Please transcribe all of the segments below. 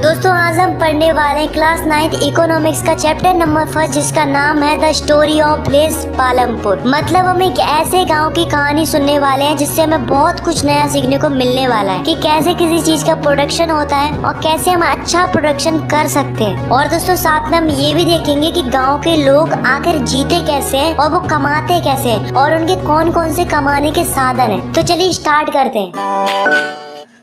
दोस्तों आज हम पढ़ने वाले हैं क्लास 9th इकोनॉमिक्स का चैप्टर नंबर 1 जिसका नाम है the story of place Palampur. मतलब हम एक ऐसे गांव की कहानी सुनने वाले हैं जिससे हमें बहुत कुछ नया सीखने को मिलने वाला है कि कैसे किसी चीज का प्रोडक्शन होता है और कैसे हम अच्छा प्रोडक्शन कर सकते हैं। और दोस्तों साथ में हम ये भी देखेंगे कि गाँव के लोग आखिर जीते कैसे हैं और वो कमाते कैसे हैं और उनके कौन कौन से कमाने के साधन है। तो चलिए स्टार्ट करते हैं।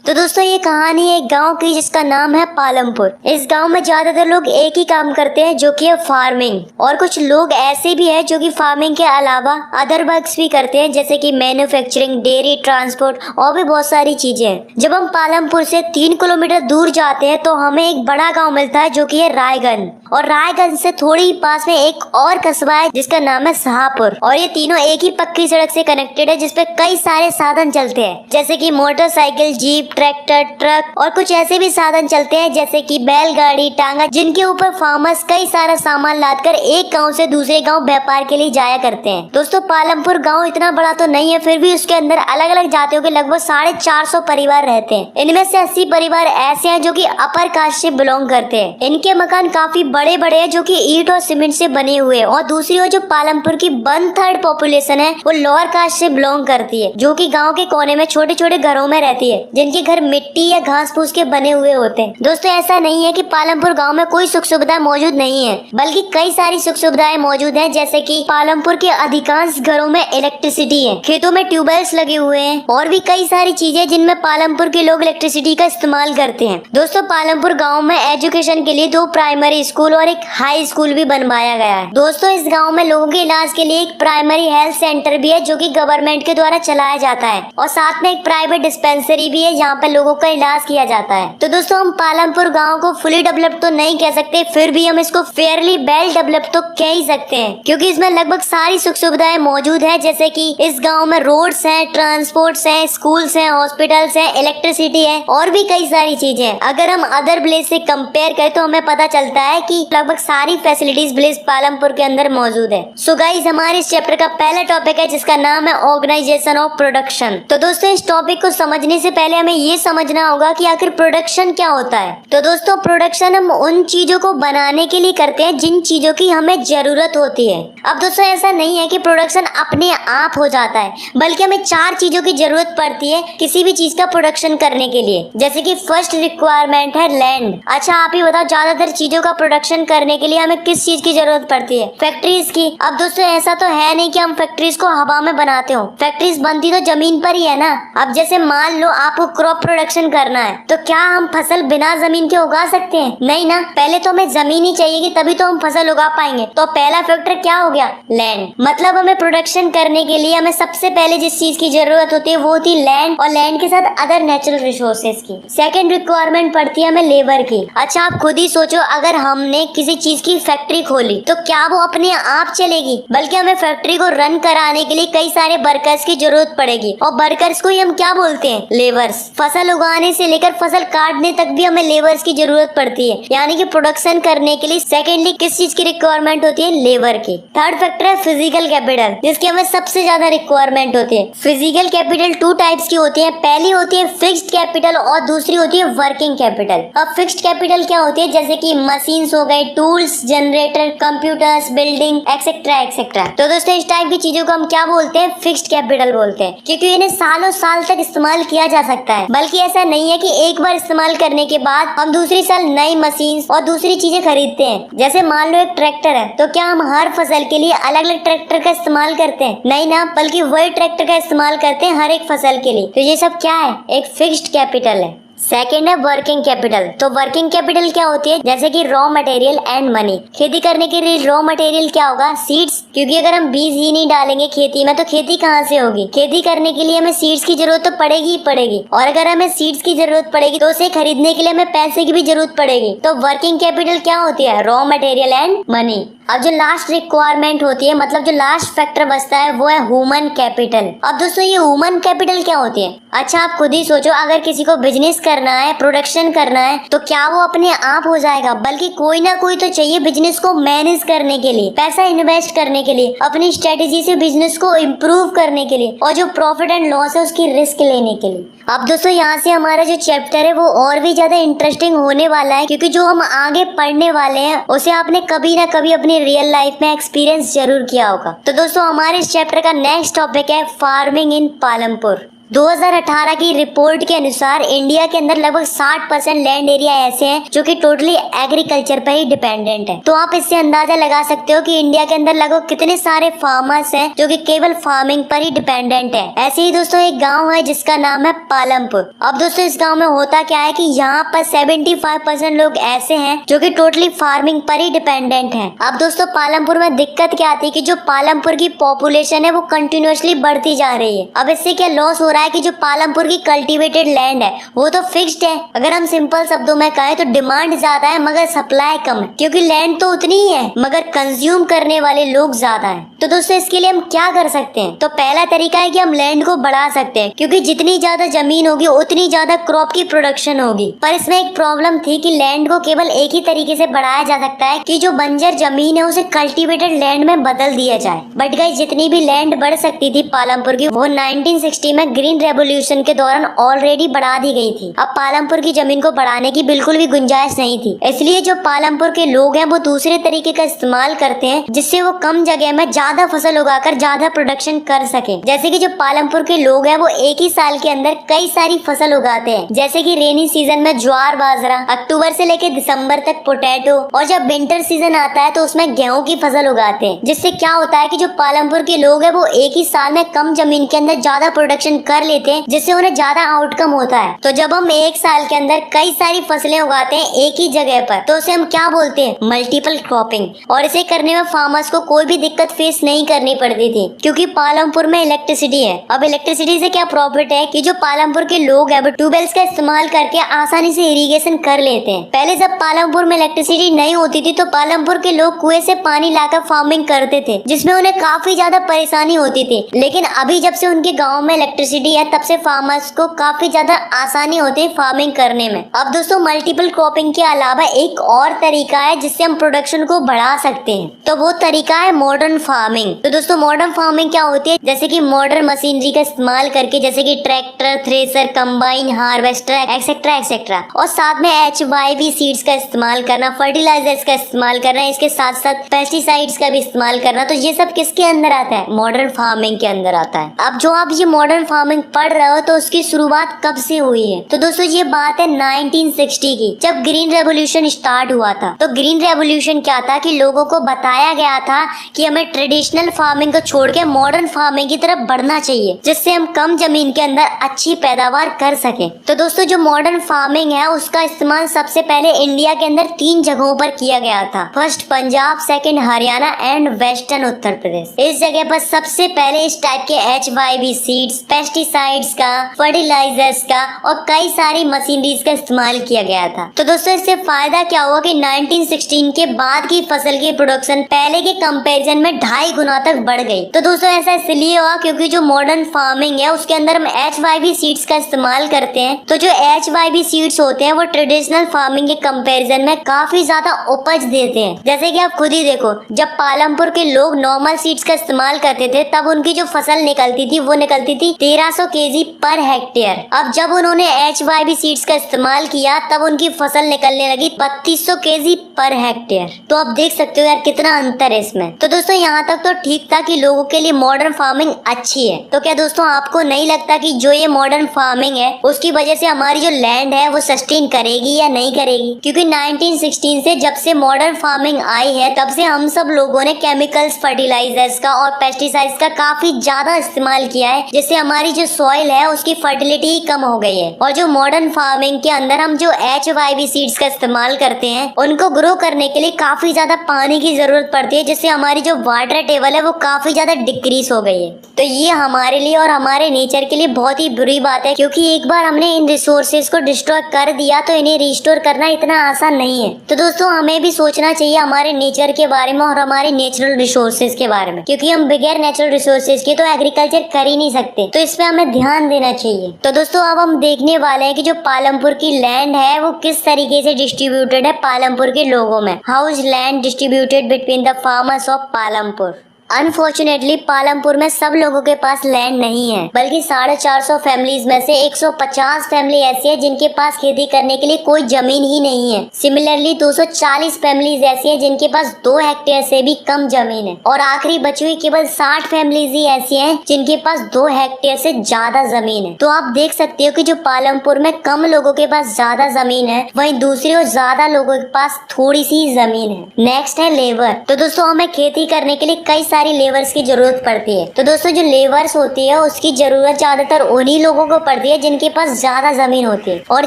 तो दोस्तों ये कहानी है एक गांव की जिसका नाम है पालमपुर। इस गांव में ज्यादातर लोग एक ही काम करते हैं जो कि है फार्मिंग, और कुछ लोग ऐसे भी हैं जो कि फार्मिंग के अलावा अदर वर्क्स भी करते हैं जैसे कि मैन्युफैक्चरिंग, डेयरी, ट्रांसपोर्ट और भी बहुत सारी चीजें हैं। जब हम पालमपुर से 3 किलोमीटर दूर जाते हैं तो हमें एक बड़ा गाँव मिलता है जो की है रायगंज, और रायगंज से थोड़ी पास में एक और कस्बा है जिसका नाम है शाहपुर। और ये तीनों एक ही पक्की सड़क से कनेक्टेड है जिसपे कई सारे साधन चलते हैं जैसे कि मोटरसाइकिल, जीप, ट्रैक्टर, ट्रक और कुछ ऐसे भी साधन चलते हैं जैसे कि बैलगाड़ी, टांगा, जिनके ऊपर फार्मर्स कई सारा सामान लादकर एक गांव से दूसरे गांव व्यापार के लिए जाया करते हैं। दोस्तों पालमपुर गांव इतना बड़ा तो नहीं है, फिर भी उसके अंदर अलग अलग जातियों के लगभग 450 परिवार रहते हैं। इनमें से 80 परिवार ऐसे हैं जो कि अपर कास्ट से बिलोंग करते हैं। इनके मकान काफी बड़े बड़े हैं जो कि ईंट और सीमेंट से बने हुए हैं। और दूसरी ओर जो पालमपुर की 1/3 पॉपुलेशन है वो लोअर कास्ट से बिलोंग करती है जो कि गांव के कोने में छोटे छोटे घरों में रहती है जिनके घर मिट्टी या घास फूस के बने हुए होते हैं। दोस्तों ऐसा नहीं है कि पालमपुर गांव में कोई सुख सुविधा मौजूद नहीं है, बल्कि कई सारी सुख सुविधाएं मौजूद हैं जैसे कि पालमपुर के अधिकांश घरों में इलेक्ट्रिसिटी है, खेतों में ट्यूबवेल्स लगे हुए हैं और भी कई सारी चीजें जिनमें पालमपुर के लोग इलेक्ट्रिसिटी का इस्तेमाल करते हैं। दोस्तों पालमपुर गाँव में एजुकेशन के लिए 2 प्राइमरी स्कूल और एक हाई स्कूल भी बनवाया गया है। दोस्तों इस गाँव में लोगों के इलाज के लिए एक प्राइमरी हेल्थ सेंटर भी है जो की गवर्नमेंट के द्वारा चलाया जाता है, और साथ में एक प्राइवेट डिस्पेंसरी भी है जहाँ पर लोगों का इलाज किया जाता है। तो दोस्तों हम पालमपुर गांव को फुली डेवलप तो नहीं कह सकते, फिर भी हम इसको फेयरली वेल डेवलप तो कह ही सकते हैं क्योंकि इसमें लगभग सारी सुख सुविधाएं मौजूद है जैसे कि इस गांव में रोड्स हैं, ट्रांसपोर्ट्स हैं, स्कूल्स हैं, हॉस्पिटल्स हैं, इलेक्ट्रिसिटी है और भी कई सारी चीजें। अगर हम अदर विलेज से कंपेयर करें तो हमें पता चलता है कि लगभग सारी फैसिलिटीज विलेज पालमपुर के अंदर मौजूद है। सो गाइस हमारे इस चैप्टर का पहला टॉपिक है जिसका नाम है ऑर्गेनाइजेशन ऑफ प्रोडक्शन। तो दोस्तों इस टॉपिक को समझने से पहले हमें ये समझना होगा कि आखिर प्रोडक्शन क्या होता है। तो दोस्तों प्रोडक्शन हम उन चीजों को बनाने के लिए करते हैं जिन चीजों की हमें जरूरत होती है। अब दोस्तों ऐसा नहीं है कि प्रोडक्शन अपने आप हो जाता है, बल्कि हमें 4 चीजों की जरूरत पड़ती है किसी भी चीज का प्रोडक्शन करने के लिए। जैसे कि फर्स्ट रिक्वायरमेंट है लैंड। अच्छा आप ही बताओ ज्यादातर चीजों का प्रोडक्शन करने के लिए हमें किस चीज की जरूरत पड़ती है? फैक्ट्रीज की। अब दोस्तों ऐसा तो है नहीं कि हम फैक्ट्रीज को हवा में बनाते हो, फैक्ट्रीज बनती तो जमीन पर ही है ना। अब जैसे मान लो आपको क्रॉप प्रोडक्शन करना है तो क्या हम फसल बिना जमीन के उगा सकते हैं? नहीं ना, पहले तो हमें जमीन ही चाहिए तभी तो हम फसल उगा पाएंगे। तो पहला फैक्टर क्या हो गया? लैंड। मतलब हमें प्रोडक्शन करने के लिए हमें सबसे पहले जिस चीज की जरूरत होती है वो होती है लैंड, और लैंड के साथ अदर नेचुरल रिसोर्सेज की। सेकंड रिक्वायरमेंट पड़ती है हमें लेबर की। अच्छा आप खुद ही सोचो, अगर हमने किसी चीज की फैक्ट्री खोली तो क्या वो अपने आप चलेगी? बल्कि हमें फैक्ट्री को रन कराने के लिए कई सारे वर्कर्स की जरूरत पड़ेगी, और वर्कर्स को ही हम क्या बोलते हैं? लेबर्स। फसल उगाने से लेकर फसल काटने तक भी हमें लेबर्स की जरूरत पड़ती है, यानी कि प्रोडक्शन करने के लिए सेकेंडली किस चीज की रिक्वायरमेंट होती है? लेबर की। थर्ड फैक्टर है फिजिकल कैपिटल, जिसकी हमें सबसे ज्यादा रिक्वायरमेंट होती है। फिजिकल कैपिटल 2 टाइप्स की होती है। पहली होती है फिक्स्ड कैपिटल और दूसरी होती है वर्किंग कैपिटल। अब फिक्स्ड कैपिटल क्या होती है? जैसे कि मशीन्स हो गए, tools, generator, computers, building etcetera etcetera. तो दोस्तों इस टाइप की चीजों को हम क्या बोलते हैं? फिक्स्ड कैपिटल बोलते हैं, क्योंकि इन्हें सालों साल तक इस्तेमाल किया जा सकता है। बल्कि ऐसा नहीं है कि एक बार इस्तेमाल करने के बाद हम दूसरी साल नई मशीन और दूसरी चीजें खरीदते हैं। जैसे मान लो एक ट्रैक्टर है तो क्या हम हर फसल के लिए अलग अलग ट्रैक्टर का इस्तेमाल करते हैं? नहीं ना, बल्कि वही ट्रैक्टर का इस्तेमाल करते हैं हर एक फसल के लिए। तो ये सब क्या है? एक फिक्स्ड कैपिटल है। सेकेंड है वर्किंग कैपिटल। तो वर्किंग कैपिटल क्या होती है? जैसे कि रॉ मटेरियल एंड मनी। खेती करने के लिए रॉ मटेरियल क्या होगा? सीड्स, क्योंकि अगर हम बीज ही नहीं डालेंगे खेती में तो खेती कहाँ से होगी? खेती करने के लिए हमें सीड्स की जरूरत तो पड़ेगी ही पड़ेगी, और अगर हमें सीड्स की जरूरत पड़ेगी तो उसे खरीदने के लिए हमें पैसे की भी जरूरत पड़ेगी। तो वर्किंग कैपिटल क्या होती है? Raw material and money. अब जो लास्ट रिक्वायरमेंट होती है, मतलब जो लास्ट फैक्टर बचता है वो है ह्यूमन कैपिटल। अब दोस्तों ये ह्यूमन कैपिटल क्या होती है? अच्छा आप खुद ही सोचो, अगर किसी को बिजनेस करना है, प्रोडक्शन करना है तो क्या वो अपने आप हो जाएगा? बल्कि कोई ना कोई तो चाहिए बिजनेस को मैनेज करने के लिए, पैसा इन्वेस्ट करने के लिए, अपनी स्ट्रेटेजी से बिजनेस को इम्प्रूव करने के लिए, और जो प्रॉफिट एंड लॉस है उसकी रिस्क लेने के लिए। अब दोस्तों यहाँ से हमारा जो चैप्टर है वो और भी ज्यादा इंटरेस्टिंग होने वाला है, क्योंकि जो हम आगे पढ़ने वाले हैं उसे आपने कभी ना कभी अपनी रियल लाइफ में एक्सपीरियंस जरूर किया होगा। तो दोस्तों हमारे इस चैप्टर का नेक्स्ट टॉपिक है फार्मिंग इन पालमपुर। 2018 की रिपोर्ट के अनुसार इंडिया के अंदर लगभग 60% लैंड एरिया ऐसे हैं जो कि टोटली एग्रीकल्चर पर ही डिपेंडेंट है। तो आप इससे अंदाजा लगा सकते हो कि इंडिया के अंदर लगभग कितने सारे फार्मर्स हैं जो कि केवल फार्मिंग पर ही डिपेंडेंट है। ऐसे ही दोस्तों एक गांव है जिसका नाम है पालमपुर। अब दोस्तों इस गांव में होता क्या है कि यहाँ पर 75% लोग ऐसे हैं जो कि टोटली फार्मिंग पर ही डिपेंडेंट है। अब दोस्तों पालमपुर में दिक्कत क्या आती है कि जो पालमपुर की पॉपुलेशन है वो कंटिन्यूअसली बढ़ती जा रही है। अब इससे क्या लॉस हो रहा है कि जो पालमपुर की कल्टीवेटेड लैंड है वो तो फिक्स्ड है। अगर हम सिंपल शब्दों में कहें तो डिमांड ज्यादा है मगर सप्लाई कम है, क्योंकि लैंड तो उतनी ही है मगर कंज्यूम करने वाले लोग ज्यादा हैं। तो दोस्तों इसके लिए हम क्या कर सकते हैं? तो पहला तरीका है कि हम लैंड को बढ़ा सकते हैं, क्योंकि जितनी ज्यादा जमीन होगी उतनी ज्यादा क्रॉप की प्रोडक्शन होगी। पर इसमें एक प्रॉब्लम थी कि लैंड को केवल एक ही तरीके से बढ़ाया जा सकता है कि जो बंजर जमीन है उसे कल्टीवेटेड लैंड में बदल दिया जाए। बट गाइस जितनी भी लैंड बढ़ सकती थी पालमपुर की वो 1960 में ग्रीन रेवोल्यूशन के दौरान ऑलरेडी बढ़ा दी गई थी। अब पालमपुर की जमीन को बढ़ाने की बिल्कुल भी गुंजाइश नहीं थी। इसलिए जो पालमपुर के लोग हैं वो दूसरे तरीके का इस्तेमाल करते हैं जिससे वो कम जगह में ज्यादा फसल उगाकर ज्यादा प्रोडक्शन कर सके। जैसे कि जो पालमपुर के लोग हैं वो एक ही साल के अंदर कई सारी फसल उगाते हैं, जैसे कि रेनी सीजन में ज्वार बाजरा, अक्टूबर से लेकर दिसंबर तक पोटैटो, और जब विंटर सीजन आता है तो उसमें गेहूं की फसल उगाते हैं। जिससे क्या होता है कि जो पालमपुर के लोग हैं वो एक ही साल में कम जमीन के अंदर ज्यादा प्रोडक्शन कर लेते हैं, जिससे उन्हें ज्यादा आउटकम होता है। तो जब हम एक साल के अंदर कई सारी फसलें उगाते हैं एक ही जगह पर तो उसे हम क्या बोलते हैं? Multiple cropping. और इसे करने में फार्मर्स को कोई भी दिक्कत फेस नहीं करनी पड़ती थी, क्योंकि पालमपुर में इलेक्ट्रिसिटी है। अब इलेक्ट्रिसिटी से क्या प्रॉफिट है कि जो पालमपुर के लोग हैं वो ट्यूबवेल्स का इस्तेमाल करके आसानी से इरिगेशन कर लेते हैं। पहले जब पालमपुर में इलेक्ट्रिसिटी नहीं होती थी तो पालमपुर के लोग कुएं से पानी लाकर फार्मिंग करते थे, जिसमें उन्हें काफी ज्यादा परेशानी होती थी। लेकिन अभी जब से उनके गाँव में इलेक्ट्रिसिटी है तब से फार्मर्स को काफी ज्यादा आसानी होती है फार्मिंग करने में। अब दोस्तों मल्टीपल क्रॉपिंग के अलावा एक और तरीका है जिससे हम प्रोडक्शन को बढ़ा सकते हैं, तो वो तरीका है मॉडर्न फार्मिंग। तो दोस्तों मॉडर्न फार्मिंग क्या होती है? जैसे कि मॉडर्न मशीनरी का इस्तेमाल करके, जैसे कि tractor, thresher, combine, harvester etcetera etcetera, और साथ में HYV सीड्स का इस्तेमाल करना, फर्टिलाइजर्स का इस्तेमाल करना, इसके साथ साथ पेस्टिसाइड्स का भी इस्तेमाल करना। तो ये सब किसके अंदर आता है? मॉडर्न फार्मिंग के अंदर आता है। अब जो आप ये मॉडर्न फार्मिंग पढ़ रहे हो तो उसकी शुरुआत कब से हुई है? तो दोस्तों ये बात है 1960 की, जब ग्रीन रेवोल्यूशन स्टार्ट हुआ था। तो ग्रीन रेवोल्यूशन क्या था कि लोगों को बताया गया था कि हमें ट्रेडिशनल फार्मिंग को छोड़ के मॉडर्न फार्मिंग की तरफ बढ़ना चाहिए, जिससे हम कम जमीन के अंदर अच्छी पैदावार कर सके। तो दोस्तों जो मॉडर्न फार्मिंग है उसका इस्तेमाल सबसे पहले इंडिया के अंदर 3 जगहों पर किया गया था। First Punjab, second Haryana and western Uttar Pradesh. इस जगह पर सबसे पहले इस टाइप के HYV सीड्स, पेस्टिसाइड्स का, फर्टिलाइजर्स का और कई सारी मशीनरीज का इस्तेमाल किया गया था। तो दोस्तों इससे फायदा क्या हुआ कि 1916 के बाद की फसल की प्रोडक्शन पहले के कंपैरिजन में 2.5 गुना तक बढ़ गई। तो दोस्तों ऐसा इसलिए हुआ क्योंकि जो मॉडर्न फार्मिंग है उसके अंदर हम HYV सीड्स का इस्तेमाल करते हैं। तो जो HYV सीड्स होते हैं वो ट्रेडिशनल फार्मिंग के कंपैरिजन में काफी ज्यादा उपज देते हैं। जैसे कि आप खुद ही देखो, जब पालमपुर के लोग नॉर्मल सीड्स का इस्तेमाल करते थे तब उनकी जो फसल निकलती थी वो निकलती थी 1300 kg पर हेक्टेयर। अब जब उन्होंने HYV सीड्स का इस्तेमाल किया तब उनकी फसल निकलने लगी 3200 kg पर हेक्टेयर। तो आप देख सकते हो यार कितना अंतर है इसमें। तो दोस्तों यहाँ तक तो ठीक था कि लोगों के लिए मॉडर्न फार्मिंग अच्छी है। तो क्या दोस्तों आपको नहीं लगता कि जो ये मॉडर्न फार्मिंग है उसकी वजह से हमारी जो लैंड है वो सस्टेन करेगी या नहीं करेगी? क्योंकि 1916 से जब से मॉडर्न फार्मिंग आई है तब से हम सब लोगों ने केमिकल्स, फर्टिलाइजर्स का और पेस्टिसाइड्स का काफी ज्यादा इस्तेमाल किया है, जिससे हमारी जो सॉइल है उसकी फर्टिलिटी ही कम हो गई है। और जो मॉडर्न फार्मिंग के अंदर हम जो HYV सीड्स का इस्तेमाल करते हैं उनको ग्रो करने के लिए काफी ज्यादा पानी की जरूरत पड़ती है, जिससे हमारी जो वाटर टेबल है वो काफी ज्यादा डिक्रीज हो गई है। तो ये हमारे लिए और हमारे नेचर के लिए बहुत ही बुरी बात है, क्योंकि एक बार हमने इन रिसोर्सेज को डिस्ट्रॉय कर दिया तो इन्हें रिस्टोर करना इतना आसान नहीं है। तो दोस्तों हमें भी सोचना चाहिए हमारे नेचर के बारे में और हमारे नेचुरल रिसोर्सेज के बारे में, क्योंकि हम बगैर नेचुरल रिसोर्सेज के तो एग्रीकल्चर कर ही नहीं सकते। तो इस पे हमें ध्यान देना चाहिए। तो दोस्तों अब हम देखने वाले हैं कि जो पालमपुर की लैंड है वो किस तरीके से डिस्ट्रीब्यूटेड है पालमपुर के लोगों में। How is land distributed between the farmers of Palampur? Unfortunately Palampur में सब लोगों के पास लैंड नहीं है, बल्कि 450 फैमिलीज में से 150 फैमिली ऐसी है जिनके पास खेती करने के लिए कोई जमीन ही नहीं है। सिमिलरली 240 फैमिलीज ऐसी है जिनके पास 2 हेक्टेयर से भी कम जमीन है, और आखिरी बची हुई केवल 60 फैमिलीज ही ऐसी हैं जिनके पास 2 हेक्टेयर से ज्यादा जमीन है। तो आप देख सकते हो कि जो पालमपुर में कम लोगों के पास ज्यादा जमीन है, वहीं दूसरी ओर ज्यादा लोगों के पास थोड़ी सी जमीन है। नेक्स्ट है लेबर। तो दोस्तों हमें खेती करने के लिए कई सारी लेबर्स की जरूरत पड़ती है। तो दोस्तों जो लेबर्स होती है उसकी जरूरत ज्यादातर उन्हीं लोगों को पड़ती है जिनके पास ज्यादा जमीन होती है, और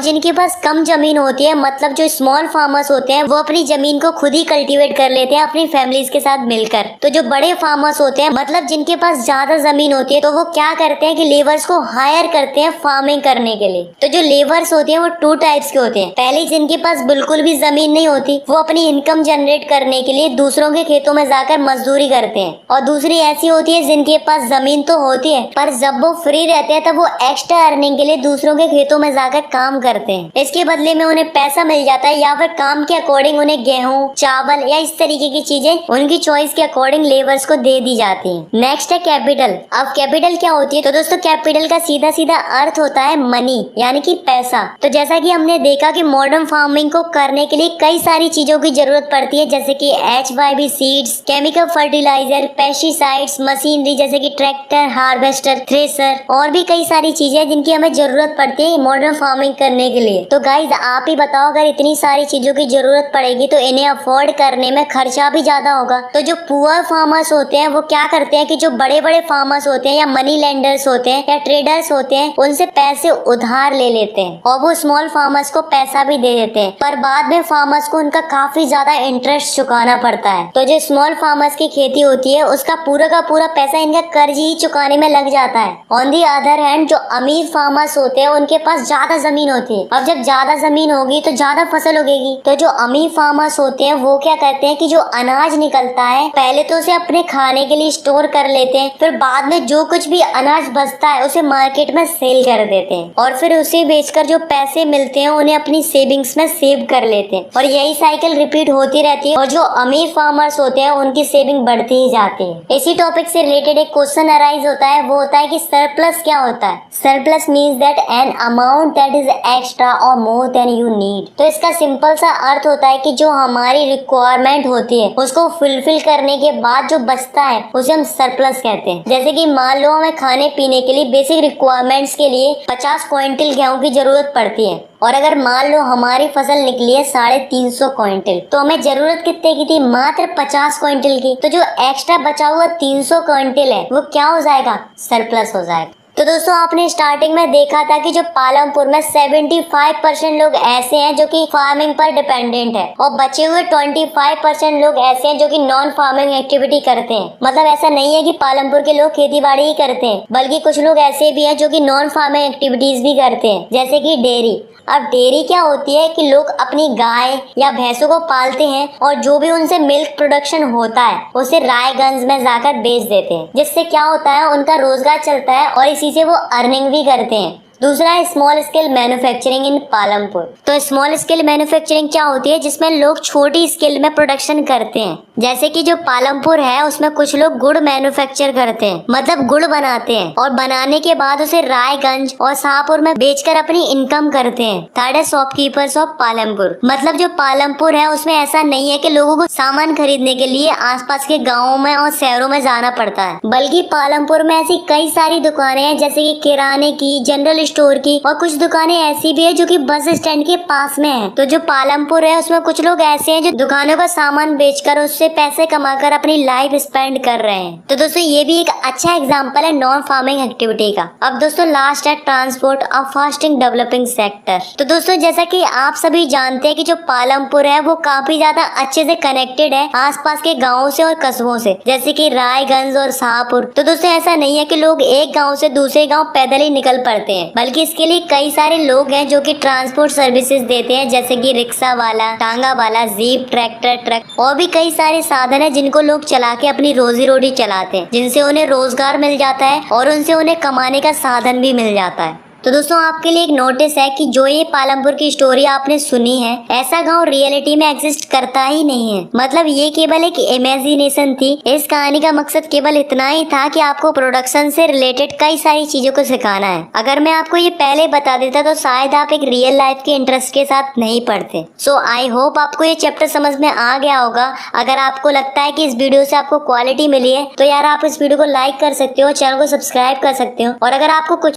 जिनके पास कम जमीन होती है, मतलब जो स्मॉल फार्मर्स होते हैं, वो अपनी जमीन को खुद ही कल्टीवेट कर लेते हैं अपनी फैमिलीज के साथ मिलकर। तो जो बड़े फार्मर्स होते हैं, मतलब जिनके पास ज्यादा जमीन होती है, तो वो क्या करते हैं कि लेबर्स को हायर करते हैं फार्मिंग करने के लिए। तो जो लेबर्स होते हैं वो 2 टाइप्स के होते हैं। पहले जिनके पास बिल्कुल भी जमीन नहीं होती, वो अपनी इनकम जनरेट करने के लिए दूसरों के खेतों में जाकर मजदूरी करते हैं, और दूसरी ऐसी होती है जिनके पास जमीन तो होती है, पर जब वो फ्री रहते हैं तब वो एक्स्ट्रा अर्निंग के लिए दूसरों के खेतों में जाकर काम करते हैं। इसके बदले में उन्हें पैसा मिल जाता है, या फिर काम के अकॉर्डिंग उन्हें गेहूं, चावल या इस तरीके की चीजें उनकी चॉइस के अकॉर्डिंग लेबर्स को दे दी जाती है। नेक्स्ट है कैपिटल। अब कैपिटल क्या होती है? तो दोस्तों कैपिटल का सीधा सीधा अर्थ होता है मनी, यानी कि पैसा। तो जैसा कि हमने देखा कि मॉडर्न फार्मिंग को करने के लिए कई सारी चीजों की जरूरत पड़ती है, जैसे कि HYB seeds, chemical fertilizer, pesticides, machinery जैसे कि ट्रैक्टर, हार्वेस्टर, थ्रेसर, और भी कई सारी चीजें जिनकी हमें जरूरत पड़ती है मॉडर्न फार्मिंग करने के लिए। तो गाइज आप ही बताओ, अगर इतनी सारी चीजों की जरूरत पड़ेगी तो इन्हें अफोर्ड करने में खर्चा भी ज्यादा होगा। तो जो पुअर फार्मर्स होते हैं वो क्या करते हैं कि जो बड़े बड़े फार्मर्स होते हैं, या मनी लेंडर्स होते हैं, या ट्रेडर्स होते हैं, उनसे पैसे उधार ले लेते हैं, और वो स्मॉल फार्मर्स को पैसा भी दे देते हैं, पर बाद में फार्मर्स को उनका काफी ज्यादा इंटरेस्ट चुकाना पड़ता है। तो जो स्मॉल फार्मर्स की खेती होती है उसका पूरा का पूरा पैसा इनका कर्ज ही चुकाने में लग जाता है। ऑन दी अदर हैंड जो अमीर फार्मर्स होते हैं उनके पास ज्यादा जमीन होती है। अब जब ज्यादा जमीन होगी तो ज्यादा फसल उगेगी। तो जो अमीर फार्मर्स होते हैं वो क्या करते हैं कि जो अनाज निकलता है पहले तो उसे अपने खाने के लिए स्टोर कर लेते हैं, फिर बाद में जो कुछ भी अनाज बचता है उसे मार्केट में सेल कर देते हैं, और फिर उसे बेचकर जो पैसे मिलते हैं उन्हें अपनी सेविंग्स में सेव कर लेते हैं, और यही साइकिल रिपीट होती रहती है, और जो अमीर फार्मर्स होते हैं उनकी सेविंग बढ़ती ही जाती है। इसी टॉपिक से रिलेटेड एक क्वेश्चन अराइज होता है, वो होता है कि सरप्लस क्या होता है? Surplus means that an amount that is extra और मोर देन यू नीड। तो इसका सिंपल सा अर्थ होता है कि जो हमारी रिक्वायरमेंट होती है उसको फुलफिल करने के बाद जो बचता है उसे हम सरप्लस कहते हैं। जैसे कि मान लो हमें खाने पीने के लिए बेसिक रिक्वायरमेंट्स के लिए 50 क्विंटल गेहूं की जरूरत पड़ती है, और अगर मान लो हमारी फसल निकली है 350 क्विंटल, तो हमें जरूरत कितने की थी? मात्र 50 क्विंटल की। तो जो एक्स्ट्रा बचा हुआ 300 क्विंटल है वो क्या हो जाएगा? सरप्लस हो जाएगा। तो दोस्तों आपने स्टार्टिंग में देखा था कि जो पालमपुर में 75% लोग ऐसे हैं जो कि फार्मिंग पर डिपेंडेंट है, और बचे हुए 25% लोग ऐसे हैं जो कि नॉन फार्मिंग एक्टिविटी करते हैं। मतलब ऐसा नहीं है कि पालमपुर के लोग खेती बाड़ी ही करते हैं, बल्कि कुछ लोग ऐसे भी हैं जो कि नॉन फार्मिंग एक्टिविटीज भी करते हैं, जैसे कि डेयरी। अब डेयरी क्या होती है कि लोग अपनी गाय या भैंसों को पालते हैं, और जो भी उनसे मिल्क प्रोडक्शन होता है उसे रायगंज में जाकर बेच देते हैं, जिससे क्या होता है उनका रोजगार चलता है, और इसी से वो अर्निंग भी करते हैं। दूसरा है स्मॉल स्केल मैन्युफैक्चरिंग इन पालमपुर। तो स्मॉल स्केल मैन्युफैक्चरिंग क्या होती है? जिसमें लोग छोटी स्केल में प्रोडक्शन करते हैं। जैसे कि जो पालमपुर है उसमें कुछ लोग गुड़ मैन्युफैक्चर करते हैं, मतलब गुड़ बनाते हैं, और बनाने के बाद उसे रायगंज और शाहपुर में बेचकर अपनी इनकम करते हैं। थर्ड है शॉपकीपर्स ऑफ पालमपुर। मतलब जो पालमपुर है उसमें ऐसा नहीं है कि लोगों को सामान खरीदने के लिए आसपास के गाँवों में और शहरों में जाना पड़ता है, बल्कि पालमपुर में ऐसी कई सारी दुकानें हैं, जैसे कि किराने की, जनरल स्टोर की, और कुछ दुकानें ऐसी भी है जो कि बस स्टैंड के पास में है। तो जो पालमपुर है उसमें कुछ लोग ऐसे हैं जो दुकानों का सामान बेचकर उससे पैसे कमाकर अपनी लाइफ स्पेंड कर रहे हैं। तो दोस्तों ये भी एक अच्छा एग्जांपल है नॉन फार्मिंग एक्टिविटी का। अब दोस्तों लास्ट है transport of fasting developing sector. तो दोस्तों जैसा कि आप सभी जानते हैं कि जो पालमपुर है वो काफी ज्यादा अच्छे से कनेक्टेड है आसपास के गाँव से और कस्बों से, जैसे कि रायगंज और शाहपुर। तो दोस्तों ऐसा नहीं है कि लोग एक गाँव से दूसरे गाँव पैदल ही निकल पड़ते हैं, बल्कि इसके लिए कई सारे लोग हैं जो कि ट्रांसपोर्ट सर्विसेज देते हैं, जैसे कि रिक्शा वाला, टांगा वाला, जीप, ट्रैक्टर, ट्रक, और भी कई सारे साधन है जिनको लोग चला के अपनी रोजी रोटी चलाते हैं, जिनसे उन्हें रोजगार मिल जाता है और उनसे उन्हें कमाने का साधन भी मिल जाता है। तो दोस्तों आपके लिए एक नोटिस है कि जो ये पालमपुर की स्टोरी आपने सुनी है, ऐसा गांव रियलिटी में एग्जिस्ट करता ही नहीं है। मतलब ये केवल एक इमेजिनेशन थी। इस कहानी का मकसद केवल इतना ही था कि आपको प्रोडक्शन से रिलेटेड कई सारी चीजों को सिखाना है। अगर मैं आपको ये पहले बता देता तो शायद आप एक रियल लाइफ के इंटरेस्ट के साथ नहीं पढ़ते। सो आई होप आपको ये चैप्टर समझ में आ गया होगा। अगर आपको लगता है कि इस वीडियो से आपको क्वालिटी मिली है तो यार आप इस वीडियो को लाइक कर सकते हो, चैनल को सब्सक्राइब कर सकते हो, और अगर आपको कुछ